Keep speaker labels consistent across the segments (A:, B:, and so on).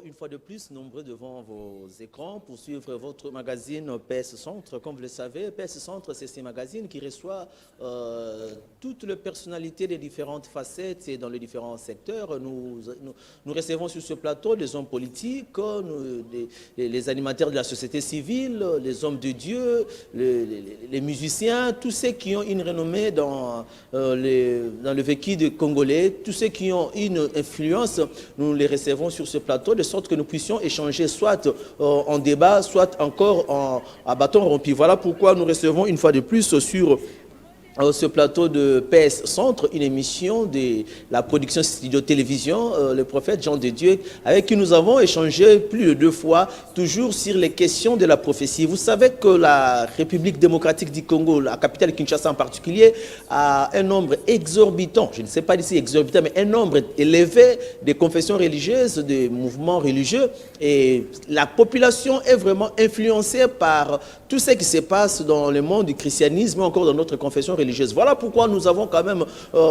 A: Une fois de plus, nombreux devant vos écrans pour suivre votre magazine PS Centre. Comme vous le savez, PS Centre, c'est ce magazine qui reçoit toutes les personnalités des différentes facettes et dans les différents secteurs. Nous recevons sur ce plateau des hommes politiques, les animateurs de la société civile, les hommes de Dieu, les musiciens, tous ceux qui ont une renommée dans le vécu des Congolais, tous ceux qui ont une influence, nous les recevons sur ce plateau de sorte que nous puissions échanger soit en débat, soit encore à bâton rompu. Voilà pourquoi nous recevons une fois de plus sur ce plateau de PS Centre, une émission de la production studio-télévision, le prophète Jean de Dieu, avec qui nous avons échangé plus de 2 fois, toujours sur les questions de la prophétie. Vous savez que la République démocratique du Congo, la capitale Kinshasa en particulier, a un nombre exorbitant, je ne sais pas d'ici exorbitant, mais un nombre élevé de confessions religieuses, de mouvements religieux, et la population est vraiment influencée par tout ce qui se passe dans le monde du christianisme, encore dans notre confession religieuse. Voilà pourquoi nous avons quand même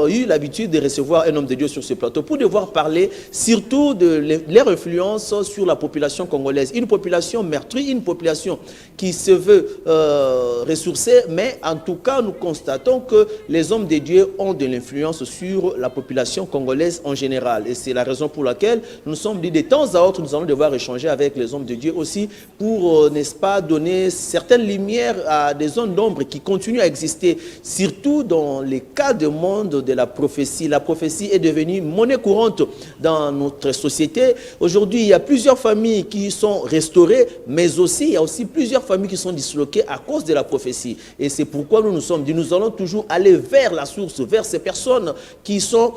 A: eu l'habitude de recevoir un homme de Dieu sur ce plateau pour devoir parler surtout de leur influence sur la population congolaise. Une population meurtrie, une population qui se veut ressourcée, mais en tout cas nous constatons que les hommes de Dieu ont de l'influence sur la population congolaise en général. Et c'est la raison pour laquelle nous sommes dit de temps à autre, nous allons devoir échanger avec les hommes de Dieu aussi pour, n'est-ce pas, donner certaines lumières à des zones d'ombre qui continuent à exister, surtout dans les cas de monde de la prophétie. La prophétie est devenue monnaie courante dans notre société. Aujourd'hui, il y a plusieurs familles qui sont restaurées, mais aussi, il y a aussi plusieurs familles qui sont disloquées à cause de la prophétie. Et c'est pourquoi nous nous sommes dit, nous allons toujours aller vers la source, vers ces personnes qui sont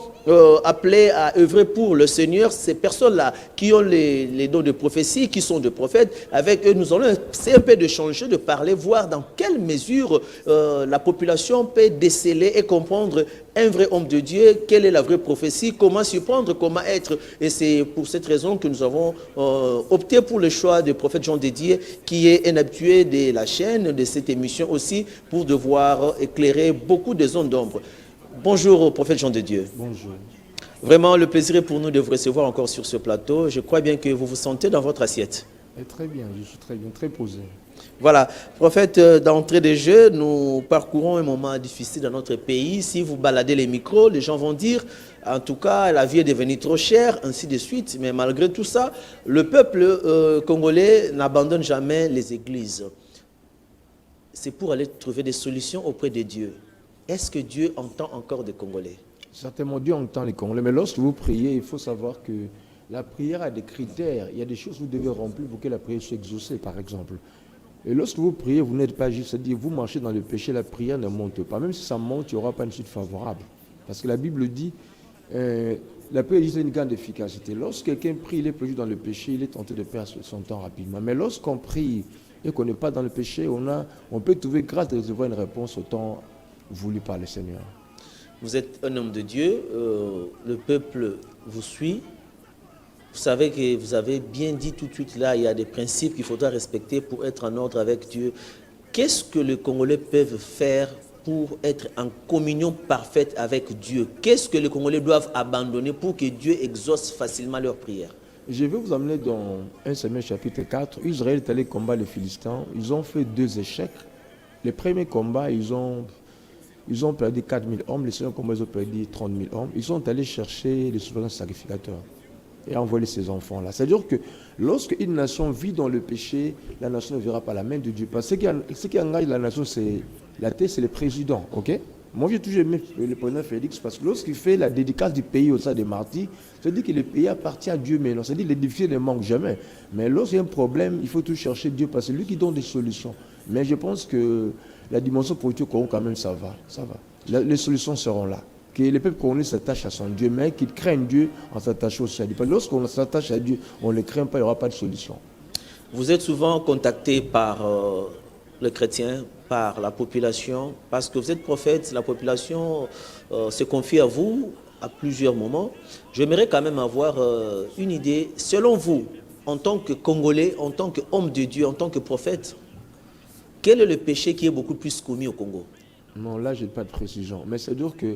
A: appelées à œuvrer pour le Seigneur, ces personnes-là qui ont les dons de prophétie, qui sont des prophètes. Avec eux, nous allons essayer un peu de changer, de parler, voir dans quelle mesure la population peut déceler et comprendre un vrai homme de Dieu, quelle est la vraie prophétie, comment s'y prendre, comment être. Et c'est pour cette raison que nous avons opté pour le choix du prophète Jean de Dieu, qui est un habitué de la chaîne, de cette émission aussi, pour devoir éclairer beaucoup de zones d'ombre. Bonjour, prophète Jean de Dieu.
B: Bonjour.
A: Vraiment, le plaisir est pour nous de vous recevoir encore sur ce plateau. Je crois bien que vous vous sentez dans votre assiette.
B: Et très bien, je suis très bien, très posé.
A: Voilà, prophète, d'entrée de jeu, nous parcourons un moment difficile dans notre pays. Si vous baladez les micros, les gens vont dire, en tout cas, la vie est devenue trop chère, ainsi de suite. Mais malgré tout ça, le peuple congolais n'abandonne jamais les églises. C'est pour aller trouver des solutions auprès de Dieu. Est-ce que Dieu entend encore des Congolais?
B: Certainement, Dieu entend les Congolais, mais lorsque vous priez, il faut savoir que la prière a des critères. Il y a des choses que vous devez remplir pour que la prière soit exaucée, par exemple. Et lorsque vous priez, vous n'êtes pas juste, c'est-à-dire vous marchez dans le péché, la prière ne monte pas. Même si ça monte, il n'y aura pas une suite favorable. Parce que la Bible dit, la prière est une grande efficacité. Lorsque quelqu'un prie, il est plongé dans le péché, il est tenté de perdre son temps rapidement. Mais lorsqu'on prie et qu'on n'est pas dans le péché, on peut trouver grâce de recevoir une réponse au temps voulu par le Seigneur.
A: Vous êtes un homme de Dieu, le peuple vous suit. Vous savez que vous avez bien dit tout de suite là, il y a des principes qu'il faudra respecter pour être en ordre avec Dieu. Qu'est-ce que les Congolais peuvent faire pour être en communion parfaite avec Dieu? Qu'est-ce que les Congolais doivent abandonner pour que Dieu exauce facilement leurs prières?
B: Je vais vous amener dans 1 Samuel chapitre 4. Israël est allé combattre les Philistins. Ils ont fait 2 échecs. Les premiers combats, ils ont perdu 4 000 hommes. Les seconds combats, ils ont perdu 30 000 hommes. Ils sont allés chercher les souverains sacrificateurs et envoyer ces enfants-là. C'est-à-dire que lorsque une nation vit dans le péché, la nation ne verra pas la main de Dieu. Parce que ce qui engage la nation, c'est la tête, c'est le président. Okay? Moi, j'ai toujours aimé le président Félix parce que lorsqu'il fait la dédicace du pays au sein des martyrs, c'est-à-dire que le pays appartient à Dieu, mais non, c'est-à-dire que l'édifié ne manque jamais. Mais lorsqu'il y a un problème, il faut toujours chercher Dieu parce que c'est lui qui donne des solutions. Mais je pense que la dimension politique, quand même, ça va. Ça va. Les solutions seront là. Que les peuples congolais s'attachent à son Dieu, mais qu'ils craignent Dieu en s'attachant aussi à Dieu. Parce que lorsqu'on s'attache à Dieu, on ne le craint pas, il n'y aura pas de solution.
A: Vous êtes souvent contacté par les chrétiens, par la population, parce que vous êtes prophète, la population se confie à vous à plusieurs moments. J'aimerais quand même avoir une idée, selon vous, en tant que Congolais, en tant qu'homme de Dieu, en tant que prophète, quel est le péché qui est beaucoup plus commis au Congo?
B: Non, là, je n'ai pas de précision. Mais c'est dur que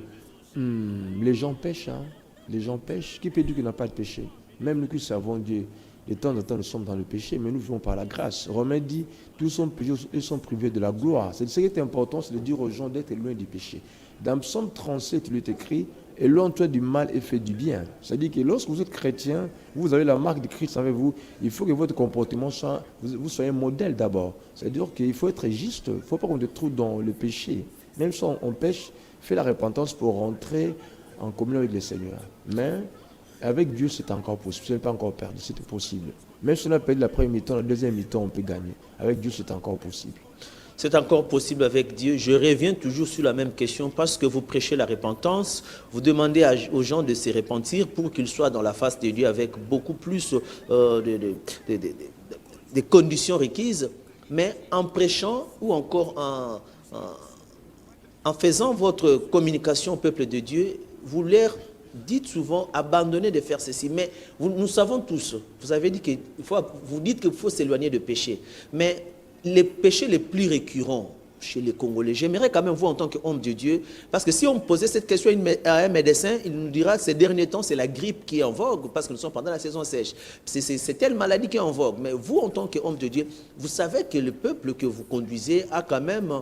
B: les gens pêchent. Hein. Les gens pêchent. Qui peut dire qu'il n'a pas de péché? Même nous qui savons Dieu. de temps en temps, nous sommes dans le péché, mais nous vivons par la grâce. Romain dit, tous sont péchés et sont privés de la gloire. C'est ce qui est important, c'est de dire aux gens d'être loin du péché. Dans Psaume 37, il est écrit, éloigne-toi du mal et fais du bien. C'est-à-dire que lorsque vous êtes chrétien, vous avez la marque de Christ avec vous, il faut que votre comportement soit, vous soyez un modèle d'abord. C'est-à-dire qu'il faut être juste, il ne faut pas qu'on te trouve dans le péché. Même si on pêche, fais la repentance pour rentrer en communion avec le Seigneur. Mais avec Dieu, c'est encore possible. Ce n'est pas encore perdu, c'est possible. Même si on a perdu la première mi-temps, la deuxième mi-temps, on peut gagner. Avec Dieu, c'est encore possible.
A: C'est encore possible avec Dieu. Je reviens toujours sur la même question parce que vous prêchez la repentance, vous demandez aux gens de se repentir pour qu'ils soient dans la face de Dieu avec beaucoup plus de conditions requises. Mais en prêchant ou encore en faisant votre communication au peuple de Dieu, vous leur dites souvent abandonnez de faire ceci. Mais nous savons tous, vous avez dit vous dites qu'il faut s'éloigner de péché. Mais les péchés les plus récurrents chez les Congolais, j'aimerais quand même vous en tant qu'homme de Dieu, parce que si on posait cette question à un médecin, il nous dira que ces derniers temps, c'est la grippe qui est en vogue, parce que nous sommes pendant la saison sèche. C'est telle maladie qui est en vogue. Mais vous, en tant qu'homme de Dieu, vous savez que le peuple que vous conduisez a quand même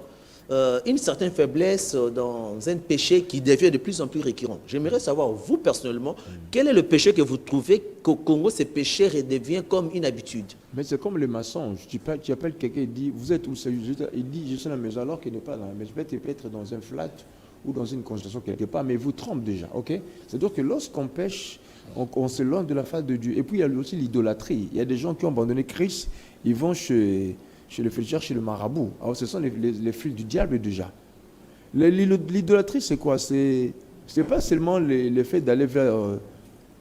A: une certaine faiblesse dans un péché qui devient de plus en plus récurrent. J'aimerais savoir, vous personnellement, quel est le péché que vous trouvez qu'au Congo, ce péché redevient comme une habitude?
B: Mais c'est comme le mensonge. Tu appelles quelqu'un et dis, vous êtes où? Il dit, je suis à la maison alors qu'il n'est pas dans la maison. Il peut être dans un flat ou dans une constellation quelque part, mais il vous trompe déjà. Okay? C'est-à-dire que lorsqu'on pêche, on s'éloigne de la face de Dieu. Et puis il y a aussi l'idolâtrie. Il y a des gens qui ont abandonné Christ, ils vont chez le féticheur, chez le marabout. Alors ce sont les fils du diable déjà. L'idolâtrie, c'est quoi? C'est pas seulement le fait d'aller vers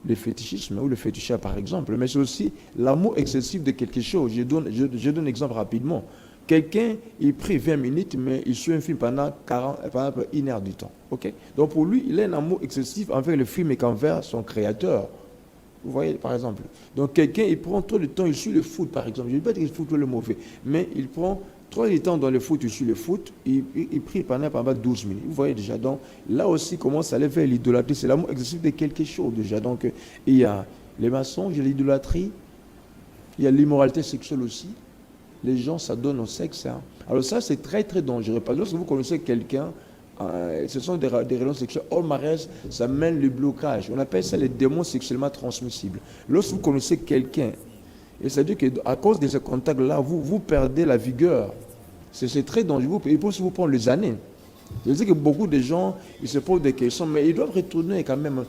B: le fétichisme ou le fétichat par exemple, mais c'est aussi l'amour excessif de quelque chose. Je donne un exemple rapidement. Quelqu'un, il prie 20 minutes, mais il suit un film pendant 1 heure du temps. Okay? Donc pour lui, il a un amour excessif envers le film et qu'envers son créateur. Vous voyez, par exemple. Donc quelqu'un, il prend trop de temps, il suit le foot, par exemple. Je ne dis pas que le foot est le mauvais, mais il prend trop de temps dans le foot, il suit le foot, il prie pendant 12 minutes. Vous voyez déjà. Donc là aussi, commence à aller vers l'idolâtrie. C'est l'amour excessif de quelque chose déjà. Donc il y a les mensonges, il y a l'idolâtrie, il y a l'immoralité sexuelle aussi. Les gens s'adonnent au sexe. Hein. Alors ça, c'est très très dangereux. Parce que lorsque vous connaissez quelqu'un, ce sont des relations sexuelles hors mariage, ça mène le blocage. On appelle ça les démons sexuellement transmissibles. Lorsque vous connaissez quelqu'un, et ça veut dire qu'à cause de ce contact-là, vous perdez la vigueur. C'est très dangereux. Il faut aussi vous prendre les années. Je sais que beaucoup de gens, ils se posent des questions, mais ils doivent retourner quand même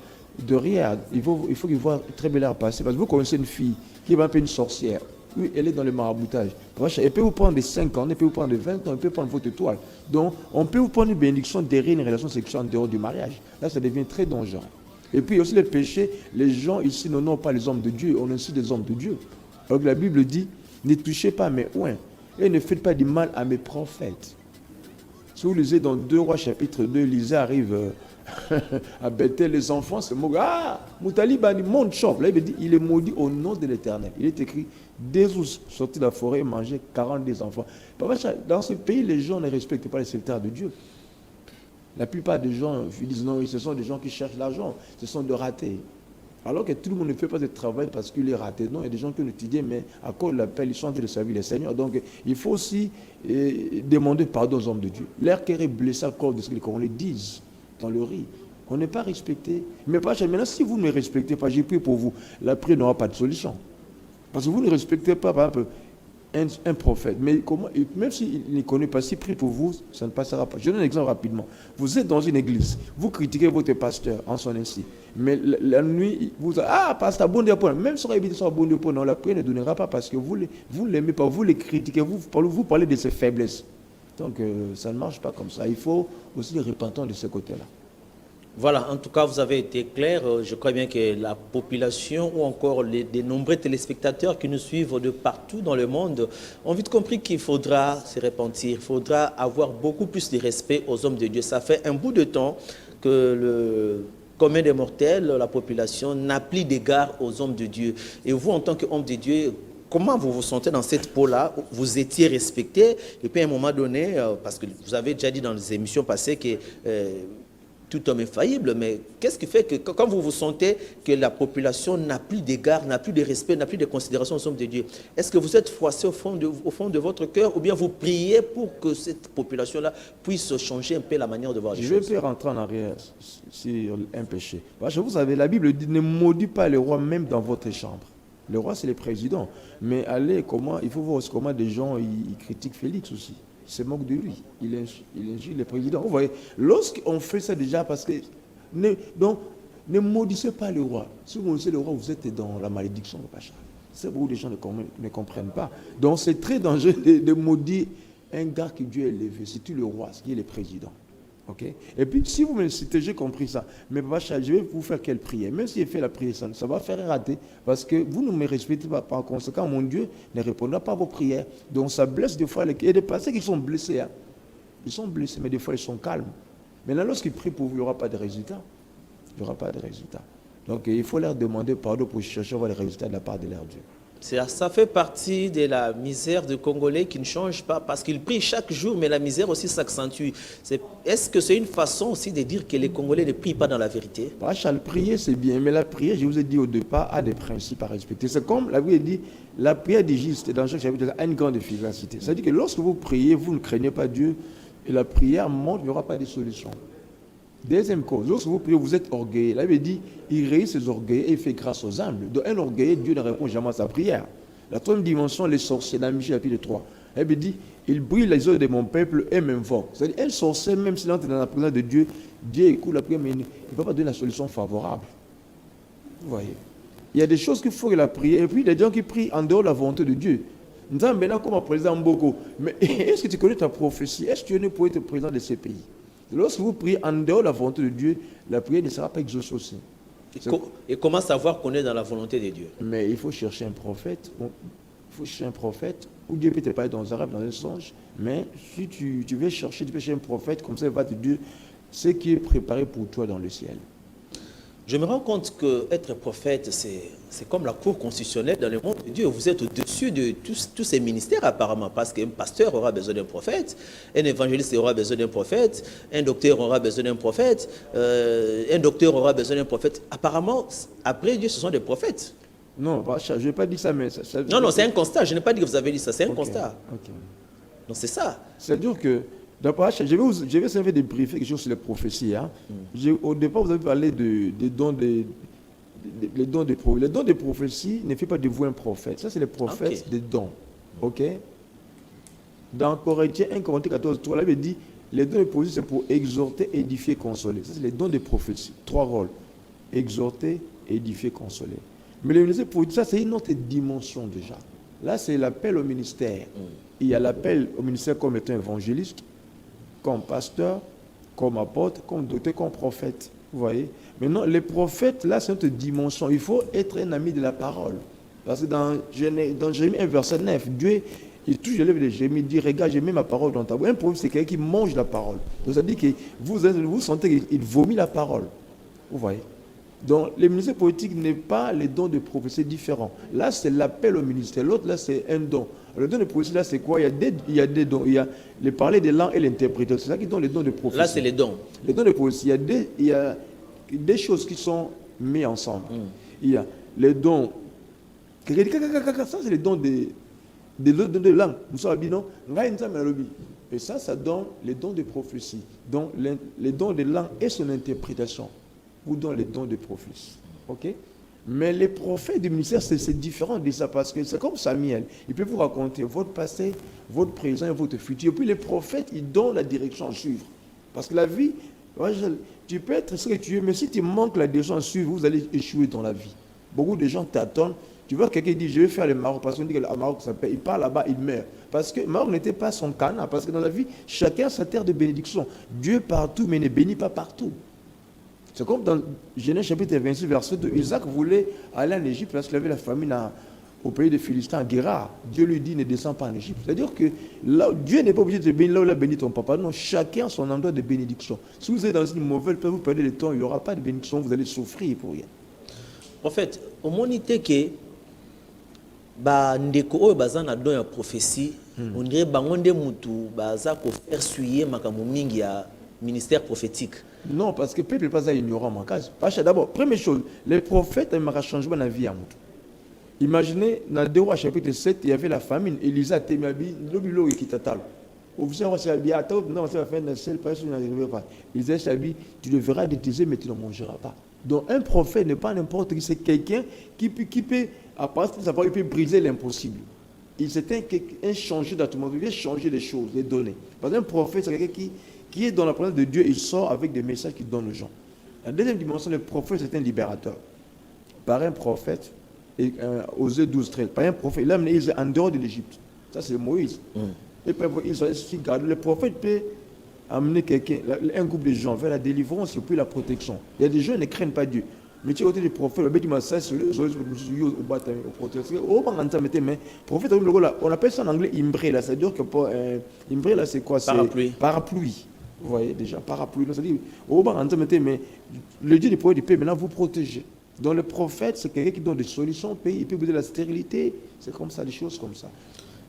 B: de rien. Il faut qu'ils voient très bel air passer. Parce que vous connaissez une fille qui est un peu une sorcière. Oui, elle est dans le maraboutage. Elle peut vous prendre des 5 ans, elle peut vous prendre des 20 ans, elle peut prendre votre étoile. Donc, on peut vous prendre une bénédiction derrière une relation sexuelle en dehors du mariage. Là, ça devient très dangereux. Et puis, aussi le péché, les gens ici n'honorent pas les hommes de Dieu, on est aussi des hommes de Dieu. Alors que la Bible dit, ne touchez pas mes oins et ne faites pas du mal à mes prophètes. Si vous lisez dans 2 Rois chapitre 2, Élisée arrive à Bethel, les enfants se moquent. Ah, Moutaliba, monte champ. Là, il dit, il est maudit au nom de l'Éternel. Il est écrit, des ours sortis de la forêt et mangeaient 40 des enfants. Dans ce pays, les gens ne respectent pas les serviteurs de Dieu. La plupart des gens disent non, ce sont des gens qui cherchent l'argent, ce sont des ratés. Alors que tout le monde ne fait pas ce travail parce qu'il est raté. Non, il y a des gens qui ont étudié, mais à cause de l'appel, ils sont en train de servir le Seigneur. Donc, il faut aussi demander pardon aux hommes de Dieu. Leur cœur est blessé à cause de ce qu'on les dise dans le riz. On n'est pas respecté. Mais pas maintenant, si vous ne me respectez pas, j'ai prié pour vous. La prière n'aura pas de solution. Parce que vous ne respectez pas, par exemple, un prophète. Mais comment, même s'il ne connaît pas, s'il prie pour vous, ça ne passera pas. Je donne un exemple rapidement. Vous êtes dans une église, vous critiquez votre pasteur en son ainsi. Mais la nuit, vous dites, ah, pasteur, bon Dieu, même si on habite sur bon Dieu, non, la prière ne donnera pas parce que vous ne l'aimez pas, vous les critiquez, vous parlez de ses faiblesses. Donc, ça ne marche pas comme ça. Il faut aussi les repentants de ce côté-là.
A: Voilà, en tout cas, vous avez été clair. Je crois bien que la population ou encore des nombreux téléspectateurs qui nous suivent de partout dans le monde ont vite compris qu'il faudra se repentir, il faudra avoir beaucoup plus de respect aux hommes de Dieu. Ça fait un bout de temps que le commun des mortels, la population, n'a plus d'égard aux hommes de Dieu. Et vous, en tant qu'homme de Dieu, comment vous vous sentez dans cette peau-là? Vous étiez respecté et puis à un moment donné, parce que vous avez déjà dit dans les émissions passées que tout homme est faillible, mais qu'est-ce qui fait que quand vous vous sentez que la population n'a plus d'égard, n'a plus de respect, n'a plus de considération aux hommes de Dieu, est-ce que vous êtes froissé au fond de votre cœur ou bien vous priez pour que cette population-là puisse changer un peu la manière de voir les choses?
B: Je vais rentrer en arrière sur un péché. Parce que vous savez, la Bible dit ne maudit pas le roi même dans votre chambre. Le roi, c'est le président. Mais allez, il faut voir aussi comment des gens ils critiquent Félix aussi. Ils se moquent de lui. Il injure le président. Vous voyez, lorsqu'on fait ça déjà, parce que... ne maudissez pas le roi. Si vous maudissez le roi, vous êtes dans la malédiction de Pacha. C'est beaucoup de gens ne comprennent pas. Donc c'est très dangereux de maudire un gars que Dieu a élevé. C'est le roi, qui est le président. Okay? Et puis, si vous me citez, j'ai compris ça. Mais Pacha, je vais vous faire quelle prière? Même si je fais la prière, ça va faire rater. Parce que vous ne me respectez pas. Par conséquent, mon Dieu ne répondra pas à vos prières. Donc ça blesse des fois. Il y a des personnes qui sont blessés. Hein. Ils sont blessés, mais des fois ils sont calmes. Maintenant, lorsqu'ils prient pour vous, il n'y aura pas de résultat. Il n'y aura pas de résultat. Donc il faut leur demander pardon pour chercher à voir les résultats de la part de leur Dieu.
A: Ça fait partie de la misère des Congolais qui ne change pas parce qu'ils prient chaque jour, mais la misère aussi s'accentue. Est-ce que c'est une façon aussi de dire que les Congolais ne prient pas dans la vérité?
B: Prier, c'est bien, mais la prière, je vous ai dit au départ, a des principes à respecter. C'est comme la Bible dit, la prière du juste, dans chaque chapitre, a une grande efficacité. C'est-à-dire que lorsque vous priez, vous ne craignez pas Dieu, et la prière montre, il n'y aura pas de solution. Deuxième cause, lorsque vous priez, vous êtes orgueilleux. La Bible dit, il réussit ses orgueils et il fait grâce aux humbles. Donc un orgueilleux, Dieu ne répond jamais à sa prière. La troisième dimension, les sorciers, dans Michée chapitre 3. La Bible dit, il brille les yeux de mon peuple et m'invoque. C'est-à-dire, un sorcier, même s'il entre dans la présence de Dieu, Dieu écoute la prière, mais il ne va pas donner la solution favorable. Vous voyez. Il y a des choses qu'il faut que la prière, et puis il y a des gens qui prient en dehors de la volonté de Dieu. Nous avons maintenant comme président Mboko. Mais est-ce que tu connais ta prophétie? Est-ce que tu es né pour être président de ces pays? Lorsque vous priez en dehors de la volonté de Dieu, la prière ne sera pas exaucée aussi.
A: Et comment savoir qu'on est dans la volonté de Dieu?
B: Mais il faut chercher un prophète. Il faut chercher un prophète, ou Dieu peut te parler dans un rêve, dans un songe. Mais si tu veux chercher, tu peux chercher un prophète, comme ça il va te dire ce qui est préparé pour toi dans le ciel.
A: Je me rends compte qu'être prophète, c'est comme la cour constitutionnelle dans le monde de Dieu. Vous êtes au-dessus de tous ces ministères apparemment, parce qu'un pasteur aura besoin d'un prophète, un évangéliste aura besoin d'un prophète, un docteur aura besoin d'un prophète, un docteur aura besoin d'un prophète. Apparemment, après Dieu, ce sont des prophètes.
B: Non, je n'ai pas dit ça, mais...
A: Non, c'est un constat. Je n'ai pas dit que vous avez dit ça, c'est un constat.
B: Okay.
A: Donc c'est ça.
B: C'est-à-dire que... Je vais servir de briefer quelque chose sur les prophéties. Hein. Au départ, vous avez parlé des dons des dons de prophétie. Les dons de prophétie ne fait pas de vous un prophète. Ça, c'est les prophètes des dons. OK? Dans Corinthiens 1, Corinthiens 14, 3, là, il dit les dons de prophétie, c'est pour exhorter, édifier, consoler. Ça, c'est les dons de prophétie. 3 rôles. Exhorter, édifier, consoler. Mais le ministère prophétique, ça, c'est une autre dimension déjà. Là, c'est l'appel au ministère. Il y a l'appel au ministère comme étant évangéliste, comme pasteur, comme apôtre, comme docteur, comme prophète. Vous voyez? Maintenant, les prophètes, là, c'est notre dimension. Il faut être un ami de la parole. Parce que dans Jérémie 1, verset 9, Dieu, il touche les lèvres de Jérémie, il dit, regarde, j'ai mis ma parole dans ta bouche. Un prophète, c'est quelqu'un qui mange la parole. Donc, ça dit que vous sentez qu'il vomit la parole. Vous voyez? Donc, le ministère politique n'est pas les dons de prophétie différents. Là, c'est l'appel au ministère. L'autre, là, c'est un don. Le don de prophétie, là, c'est quoi? Il y a des dons. Il y a le parler des langues et l'interprétation. C'est ça qui donne les dons de prophétie.
A: Là, c'est les dons.
B: Les dons de prophétie, il y a des choses qui sont mises ensemble. Il y a les dons. Ça, c'est les dons de langue. Nous sommes habillés, non? Et ça donne les dons de prophétie. Donc, les dons de langue et son interprétation. Ou dans les dons de prophétie. OK? Mais les prophètes du ministère, c'est différent de ça parce que c'est comme Samuel. Il peut vous raconter votre passé, votre présent et votre futur. Et puis les prophètes, ils donnent la direction à suivre. Parce que la vie, tu peux être ce que tu veux, mais si tu manques la direction à suivre, vous allez échouer dans la vie. Beaucoup de gens t'attendent. Tu vois quelqu'un qui dit, je vais faire le Maroc, parce qu'on dit que le Maroc, ça paye. Il part là-bas, il meurt. Parce que le Maroc n'était pas son canard. Parce que dans la vie, chacun a sa terre de bénédiction. Dieu partout, mais ne bénit pas partout. C'est comme dans Genèse chapitre 26, verset 2. Isaac voulait aller en Égypte parce qu'il avait la famine au pays des Philistins, à Guérar. Dieu lui dit, ne descends pas en Égypte. C'est-à-dire que là, Dieu n'est pas obligé de te bénir là où il a béni ton papa. Non, chacun a son endroit de bénédiction. Si vous êtes dans une mauvaise période, vous perdez le temps, il n'y aura pas de bénédiction, vous allez souffrir pour rien.
A: En fait, au moment que ndeko oyo baza na don ya prophétie, on dirait bango nde mutu baza ko faire suyer makambo mingi ya ministère prophétique.
B: Non, parce que le peuple n'est pas ignorant, mon cas. D'abord, première chose, les prophètes ont changé la vie à Moutou. Imaginez, dans 2 Rois chapitre 7, il y avait la famine. Élisa a témiabi, l'obilo et Kitatal. Officier, Élisa a dit, tu devras détiser, mais tu ne mangeras pas. Donc un prophète n'est pas n'importe qui, c'est quelqu'un qui peut, à partir de savoir, il peut briser l'impossible. C'était un changer d'atmosphère, il peut changer les choses, les données. Parce qu'un prophète, c'est quelqu'un qui est dans la présence de Dieu, il sort avec des messages qu'il donne aux gens. La deuxième dimension, le prophète, c'est un libérateur. Par un prophète, Osée 12, 13, par un prophète, il a amené Israël en dehors de l'Égypte. Ça, c'est Moïse. Et le prophète peut amener quelqu'un, un groupe de gens vers la délivrance et puis la protection. Il y a des gens qui ne craignent pas Dieu. Mais tu es côté du prophète, le prophète, on appelle ça en anglais imbrella, c'est-à-dire que imbrella c'est quoi? Parapluie. Vous voyez déjà, parapluie. C'est-à-dire, mais le Dieu du prophète peut maintenant vous protéger. Donc le prophète, c'est quelqu'un qui donne des solutions au pays, il peut vous donner la stérilité, c'est comme ça, des choses comme ça.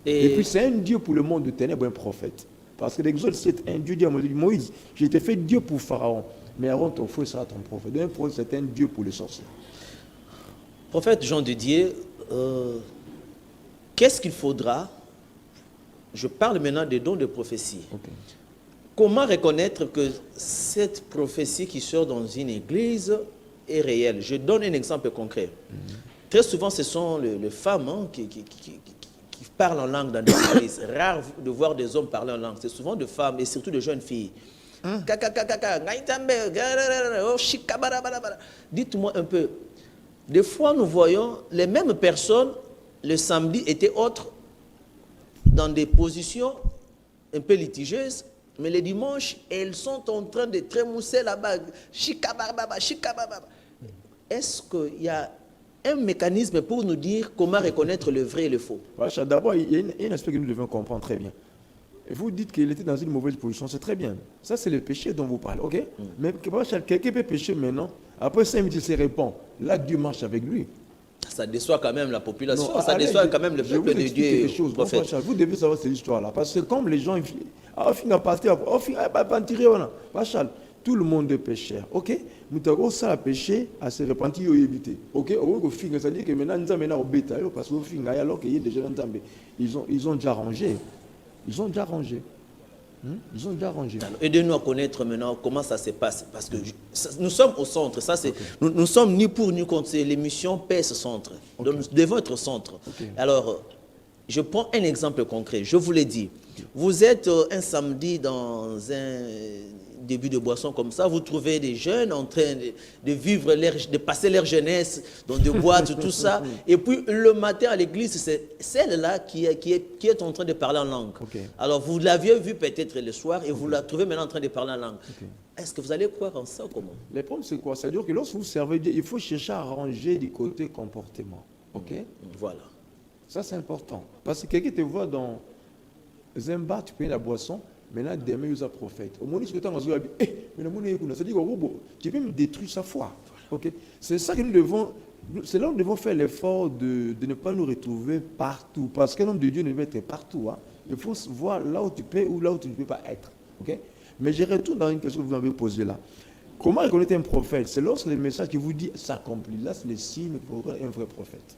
B: Et puis c'est un Dieu pour le monde de ténèbres, un prophète. Parce que l'Exode, c'est un Dieu dit à Moïse, j'ai été fait Dieu pour Pharaon. Mais Aaron, ton frère sera ton prophète. Un prophète, c'est un Dieu pour les sorciers.
A: Prophète Jean de Dieu, qu'est-ce qu'il faudra? Je parle maintenant des dons de prophétie. Okay. Comment reconnaître que cette prophétie qui sort dans une église est réelle? Je donne un exemple concret. Très souvent, ce sont les femmes qui parlent en langue dans des églises. Rare de voir des hommes parler en langue. C'est souvent des femmes et surtout de jeunes filles. Dites-moi un peu. Des fois, nous voyons les mêmes personnes, le samedi étaient autres, dans des positions un peu litigieuses, mais le dimanche, elles sont en train de trémousser là-bas. Est-ce qu'il y a un mécanisme pour nous dire comment reconnaître le vrai et le faux?
B: D'abord, il y a un aspect que nous devons comprendre très bien. Vous dites qu'il était dans une mauvaise position, c'est très bien. Ça, c'est le péché dont vous parlez, ok? Mais quelqu'un peut pécher maintenant, après 5 minutes, il se répand. Là, Dieu marche avec lui.
A: Ça déçoit quand même la population, non, ça déçoit quand même le peuple de Dieu.
B: Vous devez savoir cette histoire-là. Parce que comme les gens, tout le monde est pécheur, ok? Nous avons ça à pécher, à se repentir et éviter, ok? C'est-à-dire que maintenant, au bétail, parce que alors qu'il y a des gens, ils ont déjà rangé. Ils ont déjà rangé.
A: Aidez-nous à connaître maintenant comment ça se passe. Parce que nous sommes au centre. Ça, okay. Nous sommes ni pour ni contre. C'est l'émission PS Centre. Okay. Donc nous devons être au centre. Okay. Alors, je prends un exemple concret. Je vous l'ai dit. Vous êtes un samedi dans un début de boisson comme ça. Vous trouvez des jeunes en train de vivre, de passer leur jeunesse dans des boîtes, tout ça. Et puis le matin à l'église, c'est celle-là qui est en train de parler en langue. Okay. Alors vous l'aviez vu peut-être le soir et vous la trouvez maintenant en train de parler en langue. Okay. Est-ce que vous allez croire en ça ou comment?
B: Le problème c'est quoi? C'est-à-dire que lorsque vous servez Dieu, il faut chercher à ranger du côté comportement. Ok?
A: Voilà. Ça
B: c'est important. Parce que quelqu'un te voit dans un bar, tu payes la boisson. Maintenant, demain, il y a un prophète. Au moment où tu peux me détruire sa foi. Okay? C'est ça que nous devons faire l'effort de ne pas nous retrouver partout. Parce que l'homme de Dieu ne veut être partout. Hein. Il faut voir là où tu peux ou là où tu ne peux pas être. Okay? Mais je retourne dans une question que vous m'avez posée là. Comment reconnaître un prophète? C'est lorsque le message qui vous dit s'accomplit. Là, c'est le signe pour un vrai prophète.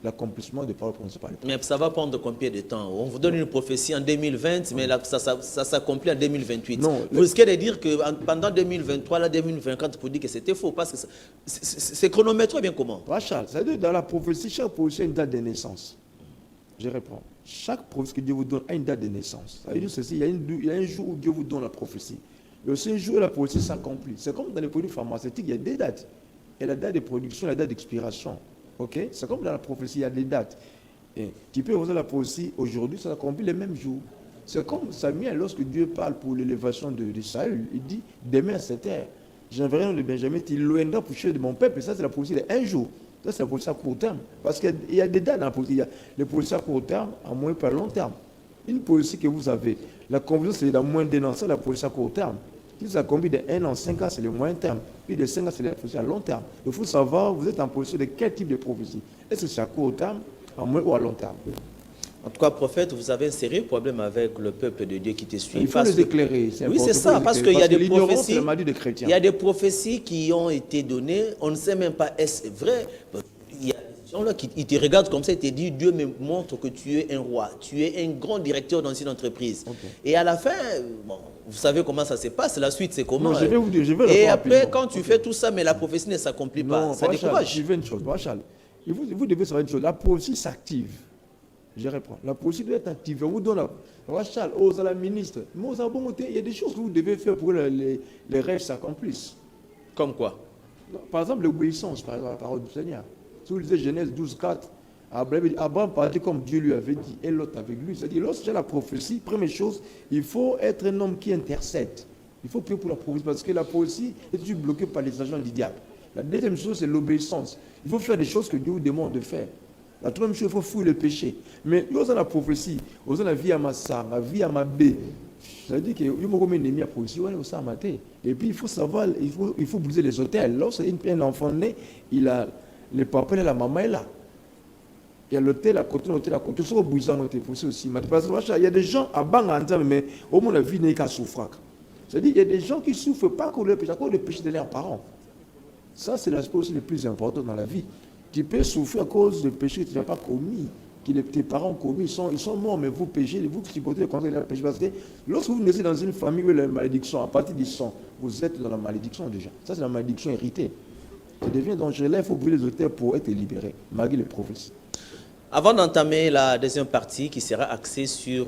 B: L'accomplissement de paroles prononcées par les prophètes.
A: Mais ça va prendre combien de temps? On vous donne une prophétie en 2020, mais là, ça s'accomplit en 2028. Non, vous risquez de dire que pendant 2023, là, 2024, pour dire que c'était faux, parce que c'est chronométré bien comment?
B: Rachel, c'est-à-dire dans la prophétie, chaque prophétie a une date de naissance. Je reprends. Chaque prophétie que Dieu vous donne a une date de naissance. Ça veut dire ceci, il y a un jour où Dieu vous donne la prophétie. Le seul jour où la prophétie s'accomplit. C'est comme dans les produits pharmaceutiques, il y a des dates. Il y a la date de production, la date d'expiration. Okay? C'est comme dans la prophétie, il y a des dates. Et tu peux voir la prophétie aujourd'hui, ça s'accomplit les mêmes jours. C'est comme Samuel, lorsque Dieu parle pour l'élévation de Saül, il dit demain à cette heure, j'enverrai le Benjamin, il loindra pour chercher de mon peuple. Et ça, c'est la prophétie d'un jour. Ça, c'est la prophétie à court terme. Parce qu'il y a des dates dans la prophétie. Il y a les prophéties à court terme, à moyen et à long terme. Une prophétie que vous avez, la conviction, c'est la moins d'un an, c'est la prophétie à court terme. Si ça combine de 1 an, 5 ans, c'est le moyen terme. Puis de 5 ans, c'est la prophétie à long terme. Il faut savoir, vous êtes en position de quel type de prophétie. Est-ce que c'est à court terme, à moyen ou à long terme?
A: En tout cas, prophète, vous avez un sérieux problème avec le peuple de Dieu qui te suit.
B: Il faut les éclairer.
A: Oui, c'est ça, parce qu'il y a des prophéties.
B: C'est la maladie des chrétiens.
A: Il y a des prophéties qui ont été données. On ne sait même pas est-ce vrai. Il y a des gens là qui te regardent comme ça et te disent Dieu me montre que tu es un roi, tu es un grand directeur dans une entreprise. Okay. Et à la fin, bon, vous savez comment ça se passe. La suite, c'est comment.
B: Non, je vais vous dire.
A: Et après, quand tu fais tout ça, mais la prophétie ne s'accomplit pas, ça décourage.
B: Je veux une chose, vous devez savoir une chose. La prophétie s'active. Je reprends. La procédure doit être activée. Vous donnez Rachel, aux la ministre. Il y a des choses que vous devez faire pour que les rêves s'accomplissent.
A: Comme quoi?
B: Par exemple, l'obéissance, par exemple, à la parole du Seigneur. Si vous lisez Genèse 12, 4, Abraham parlait comme Dieu lui avait dit, et l'autre avec lui. C'est-à-dire, lorsque j'ai la prophétie, première chose, il faut être un homme qui intercède. Il faut prier pour la prophétie, parce que la prophétie est toujours bloquée par les agents du diable. La deuxième chose, c'est l'obéissance. Il faut faire des choses que Dieu vous demande de faire. La troisième chose, il faut fuir le péché. Mais il y a la prophétie, il y a la vie à ma sang, la vie à ma bé. C'est-à-dire qu'il y a un ennemi à prophétie, et puis il faut savoir, il faut briser les hôtels. Lorsqu'un enfant né, il a le papa et la maman est là. Il y a l'hôtel à côté, l'hôtel à côté. Il faut briser l'hôtel aussi. Parce qu'il y a des gens à Banganda, mais au moins la vie n'est qu'à souffrir. C'est-à-dire qu'il y a des gens qui ne souffrent pas à cause du péché de leurs parents. Ça, c'est l'aspect aussi le plus important dans la vie. Tu peux souffrir à cause de péchés que tu n'as pas commis, que tes parents ont commis, ils sont morts, mais vous péchez, vous supportez le conseil de la péché. Parce que lorsque vous naissez dans une famille où il y a la malédiction, à partir du sang, vous êtes dans la malédiction déjà. Ça, c'est la malédiction héritée. Ça devient dangereux. Là, il faut brûler les auteurs pour être libéré, malgré les prophéties.
A: Avant d'entamer la deuxième partie qui sera axée sur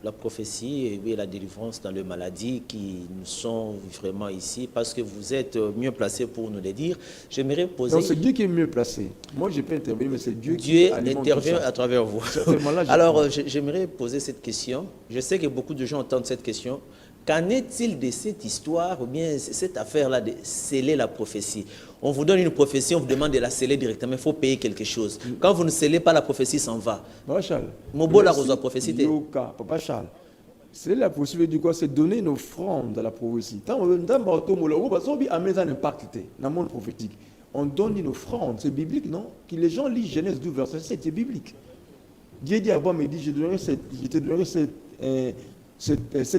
A: la prophétie et la délivrance dans les maladies qui nous sont vraiment ici, parce que vous êtes mieux placé pour nous les dire. J'aimerais poser...
B: Non, c'est Dieu qui est mieux placé. Moi, je peux intervenir, mais c'est Dieu
A: qui intervient à travers vous. Alors, j'aimerais poser cette question. Je sais que beaucoup de gens entendent cette question. Qu'en est-il de cette histoire, ou bien cette affaire-là de sceller la prophétie? On vous donne une prophétie, on vous demande de la sceller directement, il faut payer quelque chose. Quand vous ne scellez pas la prophétie, s'en va.
B: Papa Charles.
A: Mobola Rosa prophétie.
B: Papa Charles. C'est la possibilité du quoi, c'est donner une offrande à la prophétie. Tant on dans le monde prophétique. On donne une offrande, c'est biblique, non? Que les gens lisent Genèse 12, verset 7, c'est biblique. Dieu dit à Abraham, il dit, je te donnerai cette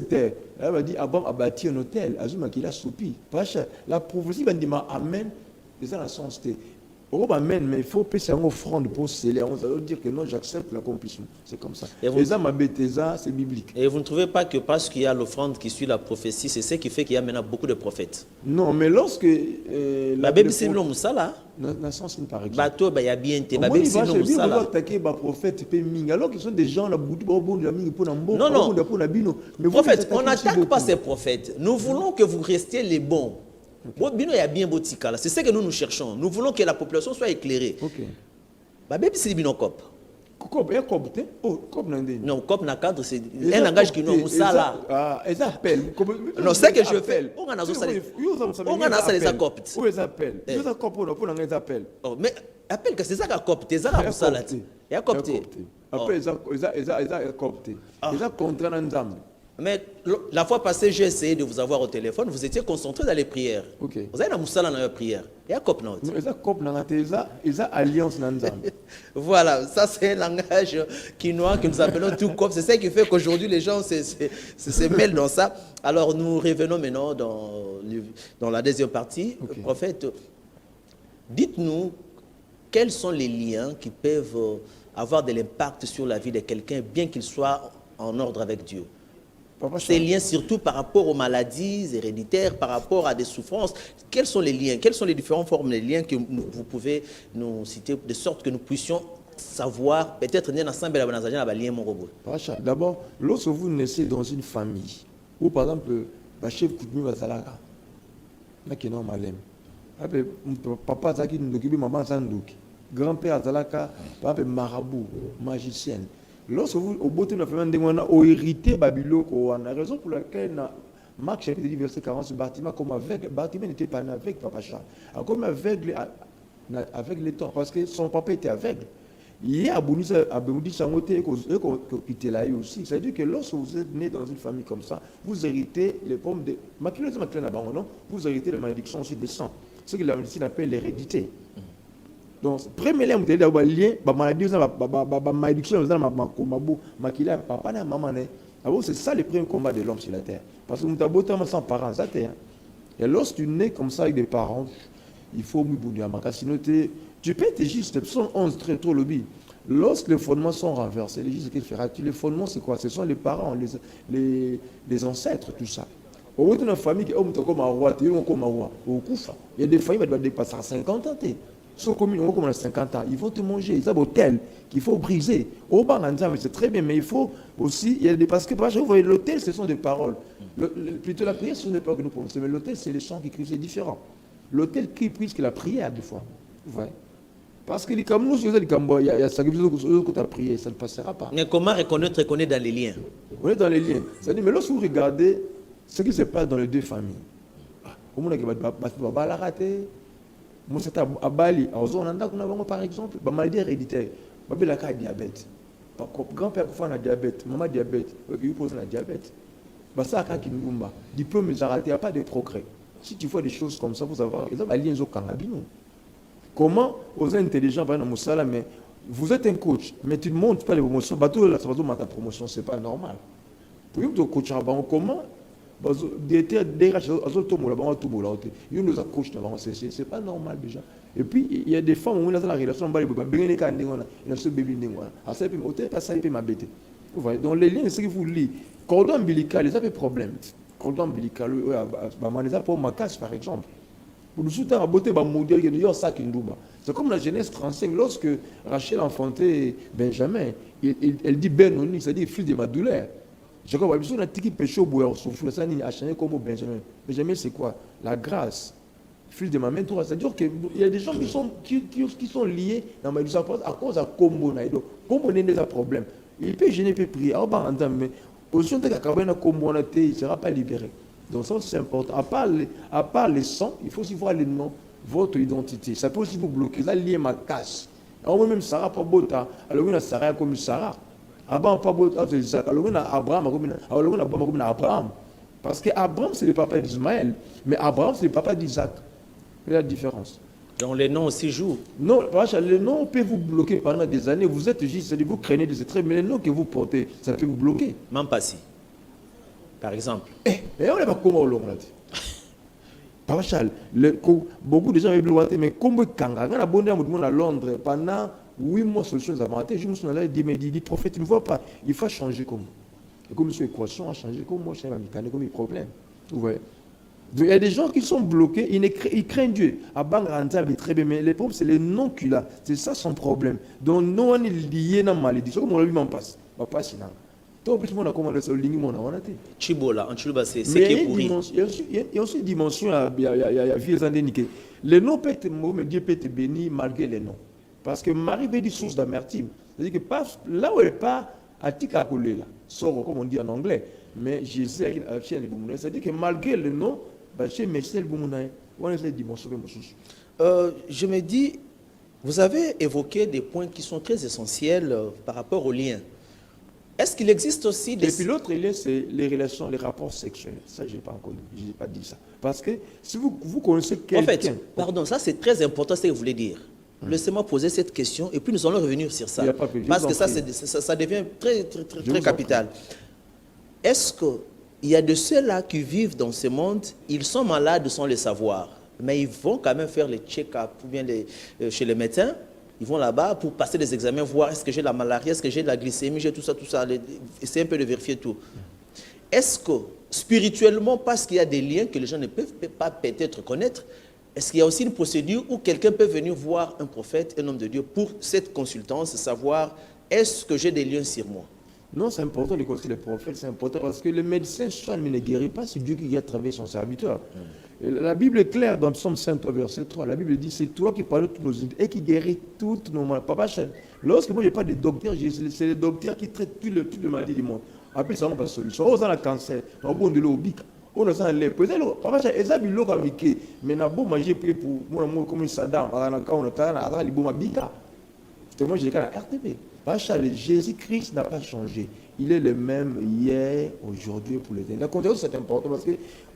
B: terre. Elle va dire, Abraham a bâti un hôtel, Azuma qu'il a soupi. La prophétie va dire, amen, c'est ça la sens. Amen, mais il faut payer une offrande pour sceller. On va dire que non, j'accepte l'accomplissement. C'est comme ça. Et ça, c'est biblique.
A: Et vous ne trouvez pas que parce qu'il y a l'offrande qui suit la prophétie, c'est ce qui fait qu'il y a maintenant beaucoup de prophètes?
B: Non, mais lorsque...
A: la Bible, c'est le Moussala.
B: Dans sens, par exemple.
A: Bateau, il y a bien été. La Bible, c'est le Moussala.
B: Alors qu'ils sont des gens, là,
A: non, non. Mais prophète, on n'attaque pas ces prophètes. Nous voulons que vous restiez les bons. C'est ce que nous cherchons. Nous voulons que la population soit éclairée. La Bible, c'est le cop. Non, cop n'a cadre, c'est un langage qui nous Moussala. Non, c'est que je fais. On a ça les acoptes.
B: Où ils appellent? Ils appellent.
A: Mais appelle que c'est ça qu'a copté, ça qu'a Moussala. Il a copté.
B: Après, ils ont copté. Ils ont contraint un dame.
A: Mais la fois passée, j'ai essayé de vous avoir au téléphone, vous étiez concentré dans les prières. Vous avez un moussala dans les prières. Il y a cop non.
B: Ils ont alliance dans
A: Voilà, ça c'est un langage quinois que nous appelons tout cop. C'est ça qui fait qu'aujourd'hui les gens se mêlent dans ça. Alors nous revenons maintenant dans la deuxième partie. Prophète, dites-nous quels sont les liens qui peuvent avoir de l'impact sur la vie de quelqu'un, bien qu'il soit en ordre avec Dieu. Ces liens surtout par rapport aux maladies héréditaires, par rapport à des souffrances. Quels sont les liens? Quelles sont les différentes formes de liens que vous pouvez nous citer de sorte que nous puissions savoir, peut-être,
B: d'abord, lorsque vous naissez dans une famille, où par exemple, le chef Koudmi Bazalaka, papa Zaki Ndokibi, maman Zandouk, grand-père Azalaka, papa marabout, magicienne. Lorsque vous, au bout de la famille, on a hérité Babylone, on a raison pour laquelle Marc chapitre 10, verset 40, Bartimée comme aveugle, Bartimée n'était pas aveugle, papa Charles, comme aveugle avec les temps, parce que son papa était aveugle. Il y a Aboudi Sangote qui était là aussi. C'est-à-dire que lorsque vous êtes né dans une famille comme ça, vous héritez les pommes de... Vous héritez la malédiction aussi des sangs. Ce que la médecine appelle l'hérédité. Donc, premier lien, vous avez un lien, maladie, malédiction, papa, maman. C'est ça le premier combat de l'homme sur la terre. Parce que nous avons sans parents. Et lorsque tu nais comme ça avec des parents, il faut sinon tu peux être juste, 11 très trop lobby. Lorsque les fondements sont renversés, les fondements c'est quoi? Ce sont les parents, les ancêtres, tout ça. Au bout d'une famille qui est comme un roi, il y a des familles qui vont dépasser 50 ans. Sont communes, on commence à 50 ans, ils vont te manger, ils ont un hôtel qu'il faut briser. Au bas, c'est très bien, mais il faut aussi, parce que vous voyez, l'hôtel, ce sont des paroles. Plutôt la prière, ce sont des paroles que nous prononçons, mais l'hôtel, c'est les chants qui crient, c'est différent. L'hôtel crie plus que la prière, des fois. Ouais. Parce que comme nous, il y a ça que tu as prié, ça ne passera pas.
A: Mais comment reconnaître dans les liens?
B: On est dans les liens. C'est-à-dire, mais lorsque vous regardez ce qui se passe dans les deux familles, au monde qui va la rater. Moi, c'est à Bali, par exemple, maladie héréditaire, la diabète. Grand-père a diabète, maman diabète, il pose la diabète. Ça a diplôme, il n'y a pas de progrès. Si tu vois des choses comme ça, vous savez, comment vous êtes intelligent, mais vous êtes un coach, mais tu ne montes pas les promotions, ta promotion, ce n'est pas normal. Pour que tu coaches, comment c'est pas normal déjà. Et puis il y a des femmes où on a la relation donc les liens, c'est que vous lisez cordon ombilical, ça fait problème. Cordon ombilical, pour ma casse par exemple. C'est comme la Genèse 35, lorsque Rachel enfantait Benjamin, elle dit Benoni, c'est-à-dire fils de ma douleur. Je crois que si on a péché au bois, ça a changé comme Benjamin. Benjamin, c'est quoi? La grâce. Fils de ma main, c'est-à-dire qu'il y a des gens qui sont liés dans ma vie à cause de Combo. Combo n'est pas un problème. Il peut gêner, il peut prier. Mais aussi, il ne sera pas libéré. Donc ça, c'est important. À part les sons, il faut aussi voir les noms, votre identité. Ça peut aussi vous bloquer. Ça lié ma casse. Alors même Sarah, pas Bota. Alors on a Sarah comme Sarah. Abraham, Abraham. Parce que Abraham, c'est le papa d'Ismaël. Mais Abraham, c'est le papa d'Isaac. C'est la différence.
A: Donc les noms aussi jouent.
B: Non, les noms peuvent vous bloquer pendant des années. Vous êtes juste, vous craignez des traits, mais les noms que vous portez, ça peut vous bloquer.
A: Mampasi, par exemple.
B: Et on n'est pas comment on l'a dit. Beaucoup de gens ont bloqué, mais comme Kanga, on a bonné à Londres pendant 8 mois sur les choses inventées, je me suis dit, mais dit, prophète, tu ne vois pas, il faut changer comme. Et comme cette équation a changé, comme moi, je suis un comme il problème. Vous voyez. Donc, il y a des gens qui sont bloqués, ils craignent Dieu. À Bangranta, très bien, mais le problème, c'est les noms qu'il a. C'est ça son problème. Donc, non, on est lié dans la malédiction, comme on lui m'en passe. Pas sinon. Donc, plus, on a commencé à se lier, on a été.
A: Chibola, en Chibola, c'est ce qui est pourri.
B: Il y a aussi une dimension, il y a vie indiquée. Les noms peuvent être mauvais, mais Dieu peut être béni malgré les noms. Parce que Marie veut dire source d'amertume. C'est-à-dire que là où elle part, à Tikakoulé, là, sort comme on dit en anglais, mais Jésus a une c'est-à-dire que malgré le nom, chez Messel Boumounaï, on a cette dimension.
A: Je me dis, vous avez évoqué des points qui sont très essentiels par rapport aux liens. Est-ce qu'il existe aussi des...
B: Et puis l'autre lien, c'est les relations, les rapports sexuels. Ça, je n'ai pas encore dit, je n'ai pas dit ça. Parce que si vous connaissez quelqu'un...
A: En fait, pardon, ça c'est très important ce que vous voulez dire. Laissez-moi poser cette question et puis nous allons revenir sur ça. Parce que ça devient très capital. Est-ce qu'il y a de ceux-là qui vivent dans ce monde, ils sont malades sans le savoir, mais ils vont quand même faire les check-up ou bien chez les médecins, ils vont là-bas pour passer des examens, voir est-ce que j'ai la malaria, est-ce que j'ai la glycémie, j'ai tout ça, essayer un peu de vérifier tout. Est-ce que spirituellement, parce qu'il y a des liens que les gens ne peuvent pas peut-être connaître, est-ce qu'il y a aussi une procédure où quelqu'un peut venir voir un prophète, un homme de Dieu, pour cette consultance, savoir est-ce que j'ai des liens sur moi?
B: Non, c'est important de consulter les prophètes, c'est important parce que le médecin soigne mais ne guérit pas, c'est Dieu qui a travaillé son serviteur. La Bible est claire dans Psaume 5, verset 3. La Bible dit c'est toi qui parles toutes nos idées et qui guéris toutes nos maladies. Papa, lorsque moi je n'ai pas de docteur, c'est les docteurs qui traitent toutes les maladies du monde. Après, ça n'a pas de solution. On a le cancer, on a de l'eau, on a les papa, ça a l'eau avec mais n'a beau manger pour moi comme une Saddam, on a les bons bika. Moi, j'ai la RTP. Jésus-Christ n'a pas changé. Il est le même hier, aujourd'hui, pour les derniers. La contexte, c'est important parce que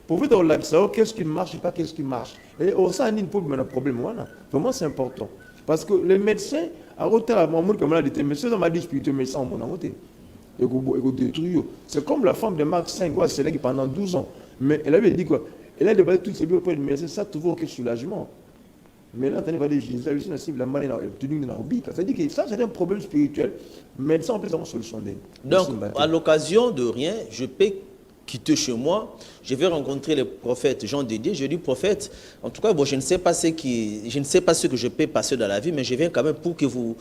B: pour vous dans l'accès, qu'est-ce qui marche et pas qu'est-ce qui marche. Et au sein d'un problème, vraiment, c'est important. Parce que les médecins, à côté de la maman, comme elle était médecin, ça m'a dit spirituel médecin en mon côté. Et détruire. C'est comme la femme de Marc 5, c'est là qui pendant 12 ans. Mais elle avait dit quoi? Elle a débattu toutes ses biens auprès de médecin, ça trouve aucun soulagement. Mais là, tu as dit, Jésus, la main c'est-à-dire que ça, c'est un problème spirituel. Mais ça, on peut avoir une solution.
A: Donc, à l'occasion de rien, je peux quitter chez moi, je vais rencontrer le prophète Jean Dédié. Je dis, prophète, en tout cas, bon, je ne sais pas ce que je peux passer dans la vie, mais je viens quand même pour que vous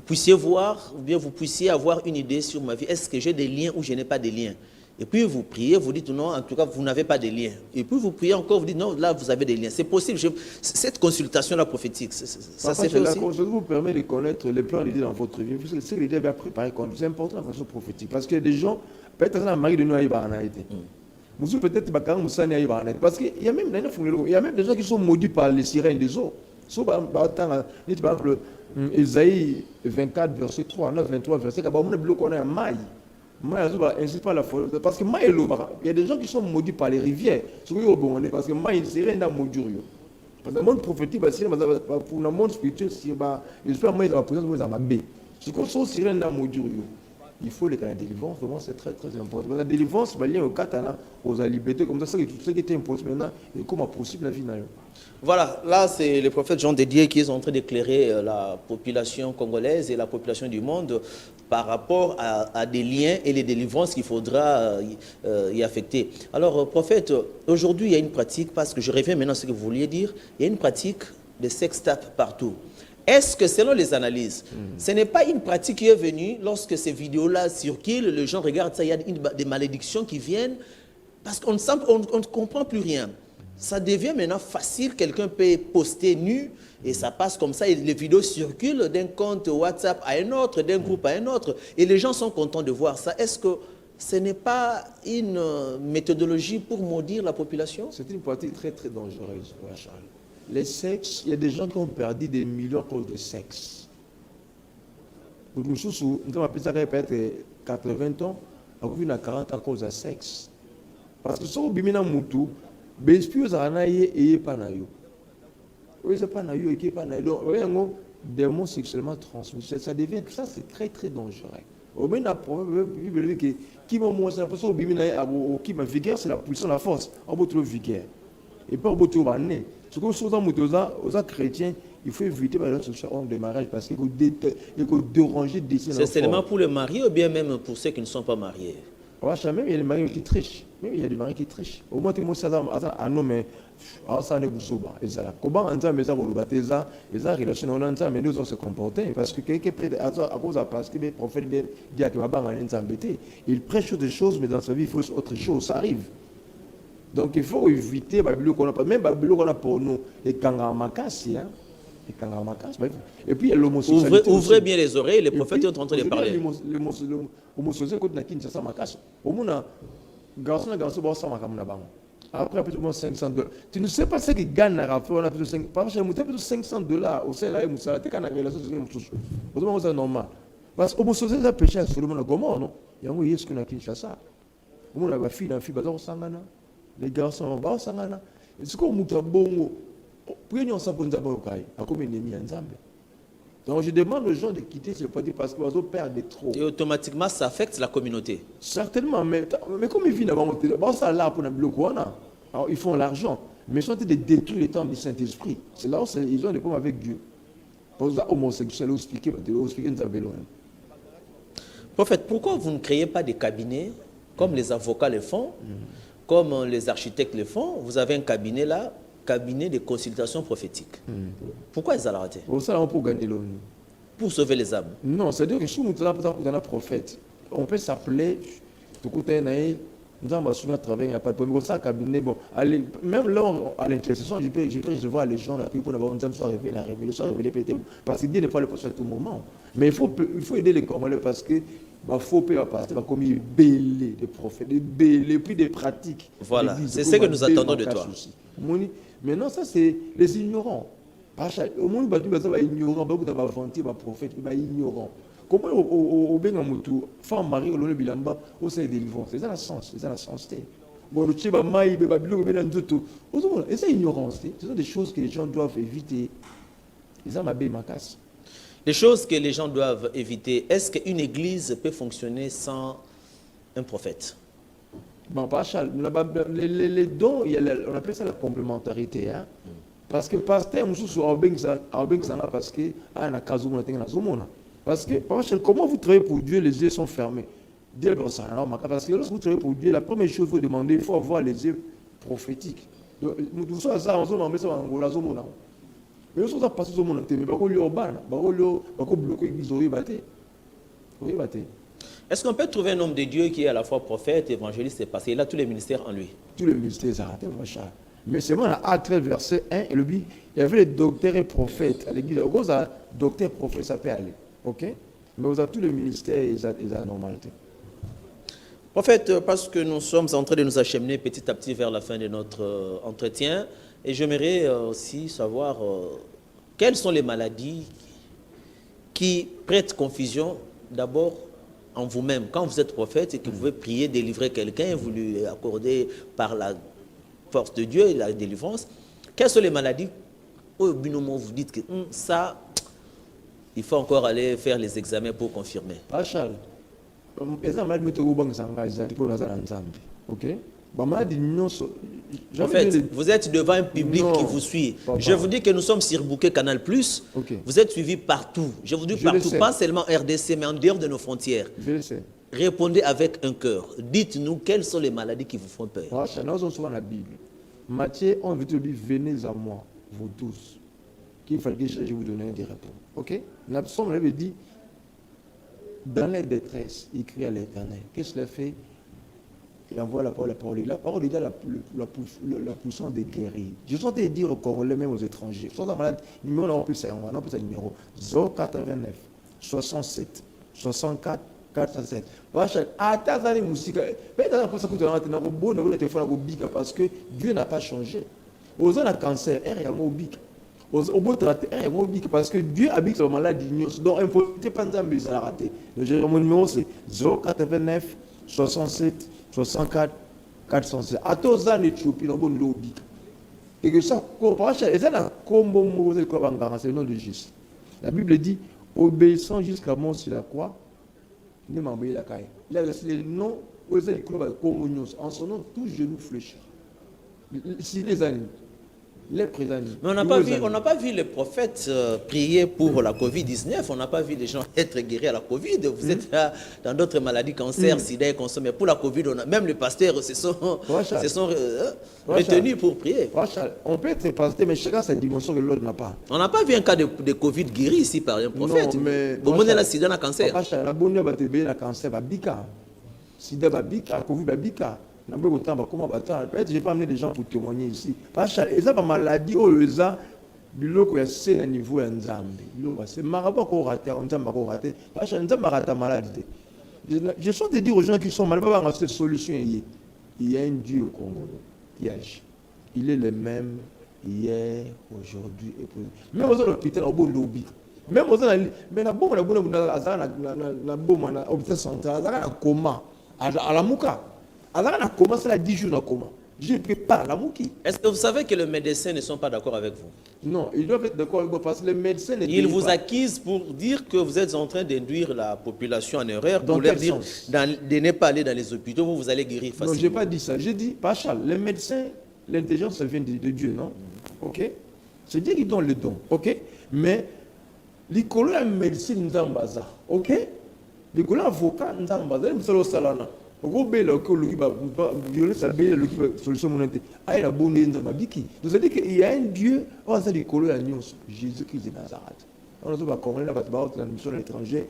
A: puissiez voir, ou bien vous puissiez avoir une idée sur ma vie. Est-ce que j'ai des liens ou je n'ai pas de liens? Et puis vous priez, vous dites non, en tout cas, vous n'avez pas de liens. Et puis vous priez encore, vous dites non, là, vous avez des liens. C'est possible. Cette consultation-là prophétique, ça s'est fait aussi.
B: Ça vous permet de connaître les plans de Dieu dans votre vie. Parce que c'est l'idée à préparer. C'est important la façon prophétique. Parce que des gens, peut-être que ça mari de nous a été. Peut-être parce qu'il y a même des gens qui sont maudits par les sirènes des eaux. Par exemple, Ésaïe 24, verset 3, 9, 23, verset 4, on a un maille. Parce que il y a des gens qui sont maudits par les rivières. Parce que maille, c'est rien dans maudit. Parce que le monde prophétique, pour le monde spirituel, il faut que la présence de ma baie. Ce qu'on soit sirène dans maudit. Il faut les cas de délivrance, vraiment c'est très très important. La délivrance, c'est lié au katana, aux libertés, comme ça, ce qui était impossible maintenant, et comment possible la vie.
A: Voilà, là c'est le prophète Jean Dédié qui est en train d'éclairer la population congolaise et la population du monde par rapport à des liens et les délivrances qu'il faudra y affecter. Alors, prophète, aujourd'hui il y a une pratique, parce que je reviens maintenant à ce que vous vouliez dire, il y a une pratique de sextape partout. Est-ce que, selon les analyses, ce n'est pas une pratique qui est venue lorsque ces vidéos-là circulent, les gens regardent ça, il y a des malédictions qui viennent, parce qu'on ne comprend plus rien. Ça devient maintenant facile, quelqu'un peut poster nu, et ça passe comme ça, et les vidéos circulent d'un compte WhatsApp à un autre, d'un groupe à un autre, et les gens sont contents de voir ça. Est-ce que ce n'est pas une méthodologie pour maudire la population?
B: C'est une pratique très très dangereuse, Charles. Les sexes, il y a des gens qui ont perdu des millions à cause de sexe. Pour nous, nous avons ça peut-être 80 ans, on a 40 ans à cause de sexe. Parce que si on a un moutou, l'esprit n'est pas na yo. Oui, c'est pas na yo, et pas na yo. Donc, démons sexuellement transmis. Ça devient, ça c'est très très dangereux. Au moins, la problème, qui m'a montré l'impression qui m'a vigueur, c'est la puissance, la force. On va trouver vigueur. Et pas on va trouver nez. Ce que sont aux chrétiens, il faut éviter de mariage parce qu'il faut déranger des
A: C'est seulement pour les mariés ou bien même pour ceux qui ne sont pas mariés?
B: Même il y a des maris qui trichent. Même il y a des maris qui trichent. Au moins, tu as un homme, ça n'est pas souvent. Comment on a les relations, on a mais nous on se comporter parce que quelqu'un à cause de parce que les prophètes disent qu'il va embêter. Il prêche des choses, mais dans sa vie, il faut autre chose. Ça arrive. Donc il faut éviter Babylone qu'on a pas, même Babylone qu'on a pour nous et Kangamakasi, hein. Et puis il y a l'homosexualité.
A: Ouvrez bien les oreilles, les prophètes sont en train de parler.
B: L'homosexualité qu'on a qui ça makasi. Au moins garçon bon ça makamna bango. Après plus ou 500 $. Tu ne sais pas ce que gagne la rapport on a plus de 5 par exemple plus de 500 $, au sein là il moussa te kana relation c'est tout. Autrement c'est normal. Parce que l'homosexualité c'est péché sur le monde comment non? Il y a un yes qu'on a Kinshasa. Au moins la fille baza sangana. Les garçons vont s'angana. C'est comme muta bongo. Pour nous ça pour nous abokai. A comme ennemi ensemble. Donc je demande aux gens de quitter ce parti parce qu'ils vont perdre trop.
A: Et automatiquement ça affecte la communauté.
B: Certainement, mais comme ils viennent avant, ça là pour nous alors ils font l'argent, mais ils sont en train de détruire le temps du Saint-Esprit. C'est là où ils ont des problèmes avec Dieu. Pour ça, homosexuels, expliquer nous avons loin.
A: Prophète, pourquoi vous ne créez pas des cabinets comme les avocats le font? Comme les architectes le font, vous avez un cabinet là, cabinet de consultation prophétique. Pourquoi ils ont arrêté?
B: Pour ça, on peut gagner l'ONU.
A: Pour sauver les âmes.
B: Non, c'est-à-dire que si nous sommes un prophète, on peut s'appeler, nous avons souvent travaillé, il n'y a pas de problème. Ça, cabinet, bon, allez, même là, à l'intercession, je peux recevoir les gens là, pour avoir une révélation, parce que Dieu n'est pas le prophète à tout moment. Mais il faut aider les Congolais parce que il faut payer parce qu'il va comme des bêlés, des prophètes, des bêlés, puis des pratiques.
A: Voilà, c'est ce que nous attendons de toi.
B: Maintenant, ça, c'est les ignorants. Au moins, il va être ignorant, il va vanter, il va prophète, il va ignorant. Comment au Bengamutu, femme mariée, au Bilamba, au sein des délivrance, c'est ça la sens, c'est ça la sensité. Bon, le Tchéba Maï, le Babylone, et c'est ignorance. Ce sont des choses que les gens doivent éviter. Ils ont ma belle ma casse.
A: Les choses que les gens doivent éviter, est-ce qu'une église peut fonctionner sans un prophète?
B: Bon, pas Charles, les dons, on appelle ça la complémentarité. Hein? Parce que pasteur, parce que parce que comment vous travaillez pour Dieu, les yeux sont fermés. Parce que lorsque vous travaillez pour Dieu, la première chose qu'il faut demander, il faut avoir les yeux prophétiques. Nous sommes ça, mais nous sommes passés sur mon mais
A: est-ce qu'on peut trouver un homme de Dieu qui est à la fois prophète, évangéliste et pasteur? Il a tous les ministères en lui.
B: Tous les ministères s'arrêtent, mais c'est moi, à 13 verset 1, et le dit, il y avait les docteurs et prophètes à l'église. Au gros, docteur et prophète, ça peut aller. Ok? Mais vous avez tous les ministères et la normalité.
A: Prophète, parce que nous sommes en train de nous acheminer petit à petit vers la fin de notre entretien, et j'aimerais aussi savoir quelles sont les maladies qui prêtent confusion d'abord en vous-même. Quand vous êtes prophète et que vous pouvez prier, délivrer quelqu'un, vous lui accordez par la force de Dieu et la délivrance, quelles sont les maladies au bout d'un moment vous dites que ça, il faut encore aller faire les examens pour confirmer?
B: Charles, ok?
A: En fait, vous êtes devant un public qui vous suit. Je vous dis que nous sommes sur Bouquet Canal+. Okay. Vous êtes suivis partout. Je vous dis partout, pas seulement RDC, mais en dehors de nos frontières.
B: Je le sais.
A: Répondez avec un cœur. Dites-nous quelles sont les maladies qui vous font peur.
B: Nous sommes souvent la Bible. Matthieu, on veut te dire, venez à moi, vous tous. Qu'il fallait que je vous donne des réponses. Ok? La psaume avait dit, dans les détresses, il crie à l'Éternel. Qu'est-ce qu'il a fait? Il envoie la parole. La parole est la puissance des guéris. Je suis en train de dire aux Congolais, même aux étrangers. Ils sont malades. Numéro, on peut ça numéro 089 67 64 407. Parce que Dieu n'a pas changé. Aux gens à cancer, parce que Dieu habite sur le malade. Donc, il ne faut pas rater. Mon numéro, c'est 089 67 64 407. À tous les Éthiopie, on a l'obik. Et que ça, c'est le nom de Jésus. La Bible dit, obéissant jusqu'à mort sur la croix, ne m'embrouillez la caille. Là, c'est le nom, en son nom, tout genou fléchit. Si les années, les présents.
A: Mais on n'a pas vu les prophètes prier pour la Covid-19. On n'a pas vu les gens être guéris à la Covid. Vous êtes là dans d'autres maladies, cancer, sida et consommé. Mais pour la Covid, même les pasteurs se sont retenus pour prier.
B: On peut être pasteur, mais chacun sa dimension que l'autre n'a pas.
A: On n'a pas vu un cas de Covid guéri ici par un prophète.
B: Non, mais
A: bon, la sida, la cancer.
B: La bonne va te bénir la cancer, va bika. Sida va bika, Covid va bika. Peut-être que je n'ai pas amené des gens pour témoigner ici. Parce que ça pas maladie, ça, c'est un niveau en c'est marabout qu'on rate, on t'a raté. Parce que on t'a raté maladie. Je suis en train de dire aux gens qui sont malades, pas cette solution. Il y a un Dieu au Congo qui agit. Il est le même hier, aujourd'hui et pour. Même aux hôpitaux, au bon lobby. Même aux mais la bombe, la bombe, la hôpital central, la coma, à la mouka. Alors, on a commencé à 10 jours dans comment. Je ne prépare la mouki.
A: Est-ce que vous savez que les médecins ne sont pas d'accord avec vous?
B: Non, ils doivent être d'accord avec vous parce que les médecins...
A: Ils vous accusent pour dire que vous êtes en train d'induire la population en erreur, pour leur dire de ne pas aller dans les hôpitaux, vous allez guérir facilement.
B: Non, je n'ai pas dit ça. J'ai dit, pas Charles, les médecins, l'intelligence, ça vient de Dieu, non? Ok? C'est Dieu qui donne le don, ok? Mais, l'école de médecine, nous avons bazar, ok? L'école avocat, nous avons bazar, nous avons salana. Donc, c'est-à-dire qu'il y a un Dieu, Jésus-Christ de Nazareth. On a pas l'étranger,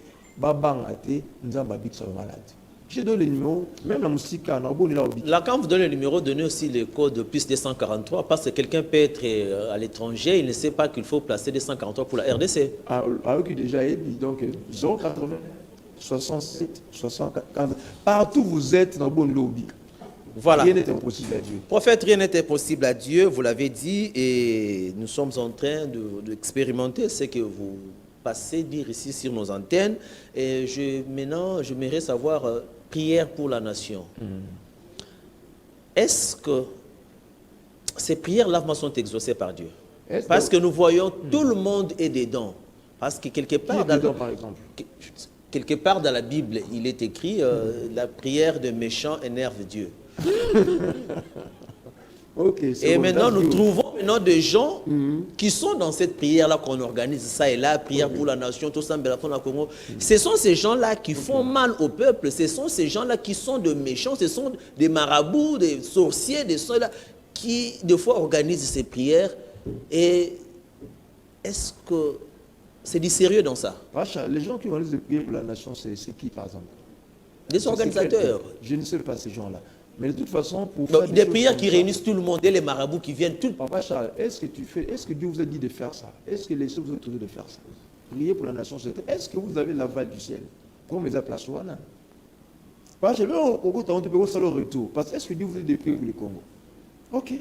B: je donne le numéro, même la musique,
A: là, quand vous donnez le numéro, donnez aussi le code plus 243, parce que quelqu'un peut être à l'étranger, il ne sait pas qu'il faut placer 243 pour la RDC.
B: Alors qu'il déjà est, donc 080. 67, 64, 40. Partout où vous êtes dans le bon lobby.
A: Voilà.
B: Rien n'est impossible à Dieu.
A: Prophète, rien n'est impossible à Dieu, vous l'avez dit, et nous sommes en train d'expérimenter ce que vous passez dire ici sur nos antennes. Et maintenant, j'aimerais savoir, prière pour la nation. Est-ce que ces prières-là sont exaucées par Dieu? Parce que nous voyons tout le monde est dedans. Parce que quelque
B: Qui
A: part,
B: est dedans, par exemple?
A: quelque part dans la Bible, il est écrit la prière de méchants énerve Dieu.
B: Ok, c'est
A: Et
B: bon,
A: maintenant,
B: that's
A: nous
B: good.
A: trouvons maintenant des gens qui sont dans cette prière-là qu'on organise, ça et là, prière pour la nation, tout ça, Mbelaton, la Congo. Ce sont ces gens-là qui font mal au peuple, ce sont ces gens-là qui sont de méchants, ce sont des marabouts, des sorciers, des ceux-là qui, des fois, organisent ces prières. Et est-ce que c'est du sérieux dans ça?
B: Racha, les gens qui organisent des prières pour la nation, c'est qui, par exemple?
A: Des organisateurs.
B: Je ne sais pas ces gens-là. Mais de toute façon, pour
A: Donc,
B: faire
A: des
B: choses
A: prières
B: comme
A: qui
B: ça-
A: réunissent tout le monde et les marabouts qui viennent tout.
B: Papa Charles, est-ce que Dieu vous a dit de faire ça? Est-ce que les choses vous ont autorisé de faire ça? Prier pour la nation, est-ce que vous avez l'aval du ciel? Comme les appels à soi, là. Parce que là, on peut faire le retour. Parce que est-ce que Dieu vous a dit de prier pour le Congo? Ok.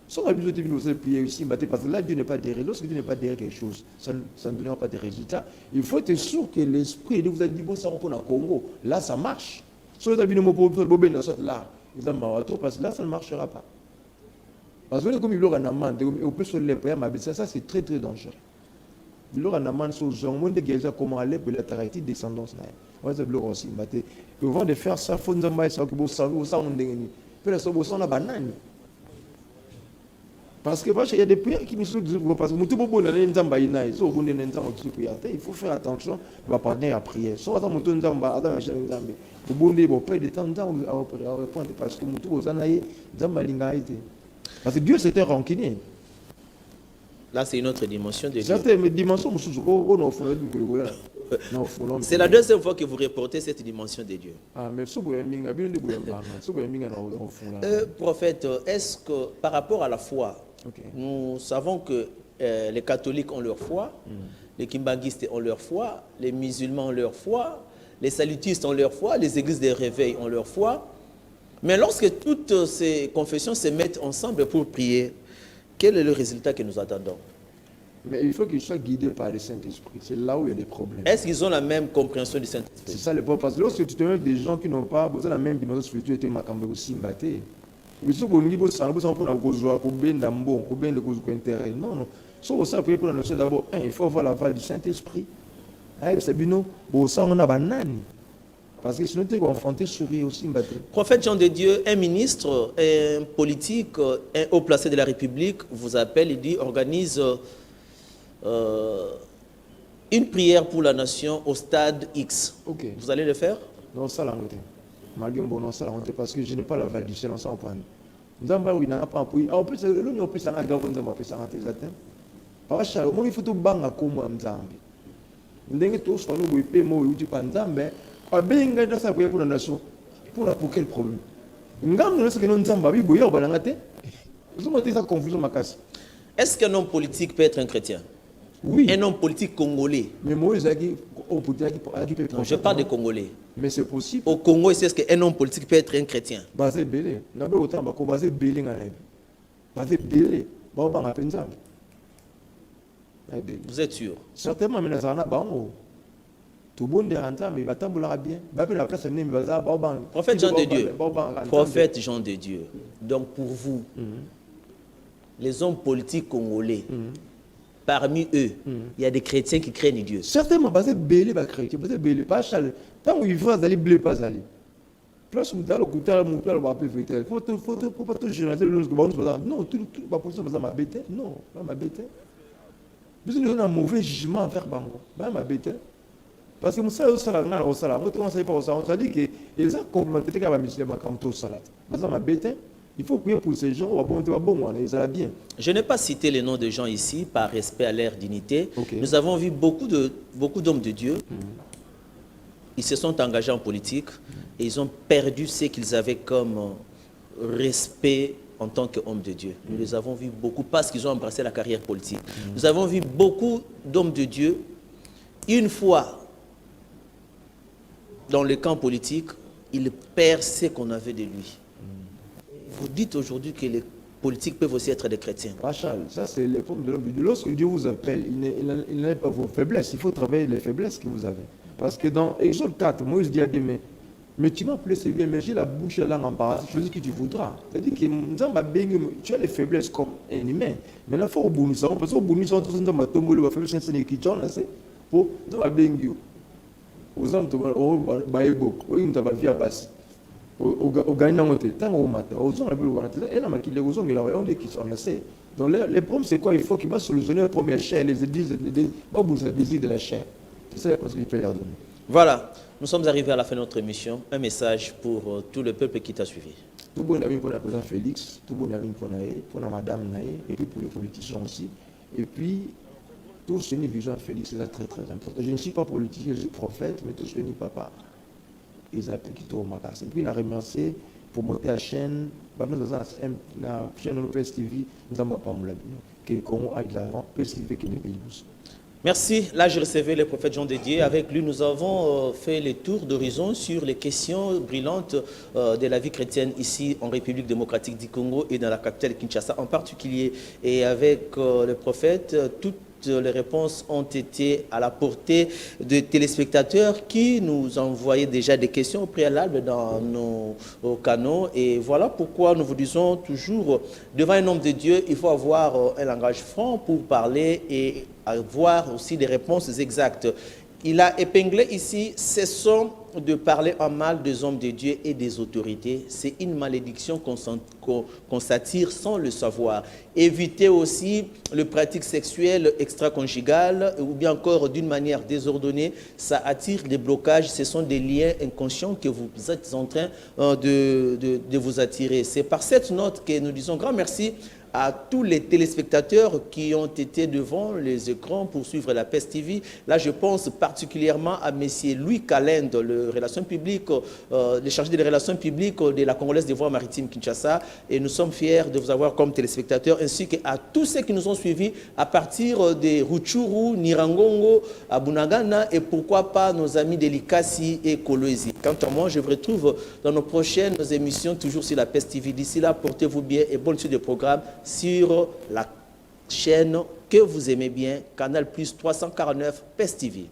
B: Si on a besoin de vous prier aussi, parce que là, Dieu n'est pas derrière. Lorsque Dieu n'est pas derrière quelque chose, ça ne donnera pas de résultats. Il faut être sûr que l'esprit de vous a dit, bon, ça on peut en Congo. Là, ça marche. Si vous avez dit, là, parce que là, ça ne marchera pas. Parce que comme il y a un amende, on peut se lever, ça c'est très très dangereux. Il y a un amende sur le genre, comment aller pour la tarité descendance. On va aussi. Avant de faire ça, il faut nous amener ça, que vous savez, ça on dégaine. Puis là, ça on a banane. Parce que il y a des prières qui me sont dit, parce que il faut faire attention, on va parler à prier. Soit on va parce que Dieu c'était rancunier.
A: Là, c'est une autre dimension de Dieu.
B: Certaines dimensions,
A: C'est la deuxième fois que vous reportez cette dimension de Dieu. Prophète, est-ce que par rapport à la foi, nous savons que les catholiques ont leur foi, les kimbanguistes ont leur foi, les musulmans ont leur foi, les salutistes ont leur foi, les églises des réveils ont leur foi. Mais lorsque toutes ces confessions se mettent ensemble pour prier, quel est le résultat que nous attendons?
B: Mais il faut qu'ils soient guidés par le Saint-Esprit. C'est là où il y a des problèmes.
A: Est-ce qu'ils ont la même compréhension du Saint-Esprit?
B: C'est ça le problème. Parce que lorsque tu te mets avec des gens qui n'ont pas besoin de la même dimension spirituelle, tu es aussi batté. Mais si vous avez non, non. Si vous savez pour la notion d'abord, il faut avoir l'aval du Saint-Esprit. C'est bien, on a banane. Parce que sinon, tu es confronté sur lui aussi.
A: Prophète Jean de Dieu, un ministre, un politique, un haut placé de la République vous appelle, il dit, organise une prière pour la nation au stade X.
B: Okay.
A: Vous allez le faire?
B: Non, ça l'a monté. Malgré bon, non, ça l'a monté parce que je n'ai pas l'aval du ciel, on s'en prend. Nzamba, oui, n'a pas appuyé. En plus, l'on peut s'en aggraver, on peut s'en rentrer. Parce que, il faut tout bang à comme Nzambi. Ndenge tous, on nous paye, moi, ou tu pas Nzambe. Pour la nation, pour quel problème?
A: Est-ce qu'un homme politique peut être un chrétien?
B: Oui.
A: Un homme politique congolais.
B: Mais moi,
A: je parle des Congolais.
B: Mais c'est possible.
A: Au Congo, est-ce qu'un homme politique peut être un chrétien? Vous êtes sûr?
B: Certainement, mais
A: Prophète Jean de Dieu. Prophète Jean de Dieu. Donc pour vous, les hommes politiques congolais, parmi eux, il y a des chrétiens qui craignent Dieu.
B: Certainement, parce que Bélé va chrétien, parce que Bélé pas chalet. Tant où il va aller blé pas aller. Plus où dans le côté mon père va pas faire. Faut pas tout généraliser le non, tout pas possible ça m'a bêté. Non, pas m'a bêté. Parce que nous avons un mauvais jugement à faire bango. Pas m'a bêté. Parce que ça au salaire, au salaire, vous commencez pas au salaire, on dit que ils ont complémenté qu'à la mission comme tout salaire. Ça m'a bêté. Il faut prier pour ces gens, on va bon, ils allaient bien.
A: Je n'ai pas cité les noms de gens ici par respect à leur dignité.
B: Okay.
A: Nous avons vu beaucoup d'hommes de Dieu. Ils se sont engagés en politique et ils ont perdu ce qu'ils avaient comme respect en tant qu'hommes de Dieu. Nous les avons vus beaucoup parce qu'ils ont embrassé la carrière politique. Nous avons vu beaucoup d'hommes de Dieu, une fois dans le camp politique, il perd ce qu'on avait de lui. Vous dites aujourd'hui que les politiques peuvent aussi être des chrétiens.
B: Rachel, ça c'est les formes de l'homme. Lorsque Dieu vous appelle, il n'est pas vos faiblesses. Il faut travailler les faiblesses que vous avez. Parce que dans Exode 4, Moïse dit à Dieu, mais Mais tu m'as appelé, c'est bien, mais j'ai la bouche et la langue en parasite, choisis ce que tu voudras. C'est-à-dire que tu as les faiblesses comme un humain. Mais là, il faut bonus. Parce que bonus, on a tombé, la faiblesse, c'est qui j'en sais. Pour nous, aux hommes, au Baïbo, au Intabafi à passer. Au gagnant, tant au matin, aux hommes, et la maquille, aux hommes, on dit qu'ils sont assez. Donc, les problèmes, c'est quoi? Il faut qu'il va solutionner la première chair, les désirs de la chair. C'est ça la chose qu'il peut leur donner.
A: Voilà, nous sommes arrivés à la fin de notre émission. Un message pour tout le peuple qui t'a suivi.
B: Tout bon ami pour le président Félix, tout bon ami pour la madame Naé, et puis pour les politiciens aussi. Et puis, tout ce n'est vision Félix, c'est très très important. Je ne suis pas politicien, je suis prophète, mais tout ce n'est papa. Ils appellent qui tourne ma casse. Et puis, il a remercié pour monter la chaîne, la chaîne de PSTV, nous n'avons pas mon label. Que le Congo aille de l'avant, PSTV qui est le pays.
A: Merci. Là, je recevais le prophète Jean Dédié. Avec lui, nous avons fait les tours d'horizon sur les questions brillantes de la vie chrétienne ici en République démocratique du Congo et dans la capitale Kinshasa en particulier. Et avec le prophète, toutes les réponses ont été à la portée de téléspectateurs qui nous envoyaient déjà des questions au préalable dans nos canaux. Et voilà pourquoi nous vous disons toujours, devant un homme de Dieu, il faut avoir un langage franc pour parler et avoir aussi des réponses exactes. Il a épinglé ici, cessons de parler en mal des hommes de Dieu et des autorités. C'est une malédiction qu'on s'attire sans le savoir. Évitez aussi les pratiques sexuelles extra-conjugales ou bien encore d'une manière désordonnée. Ça attire des blocages. Ce sont des liens inconscients que vous êtes en train de vous attirer. C'est par cette note que nous disons grand merci à tous les téléspectateurs qui ont été devant les écrans pour suivre la PES TV. Là, je pense particulièrement à M. Louis Calende, le chargé des relations publiques de la Congolaise des voies maritimes Kinshasa. Et nous sommes fiers de vous avoir comme téléspectateurs, ainsi qu'à tous ceux qui nous ont suivis à partir de Rutshuru, Nirangongo, à Bunagana et pourquoi pas nos amis de Likasi et Kolwezi. Quant à moi, je vous retrouve dans nos prochaines émissions, toujours sur la PES TV. D'ici là, portez-vous bien et bonne suite de programme sur la chaîne que vous aimez bien, Canal Plus 349 PES TV.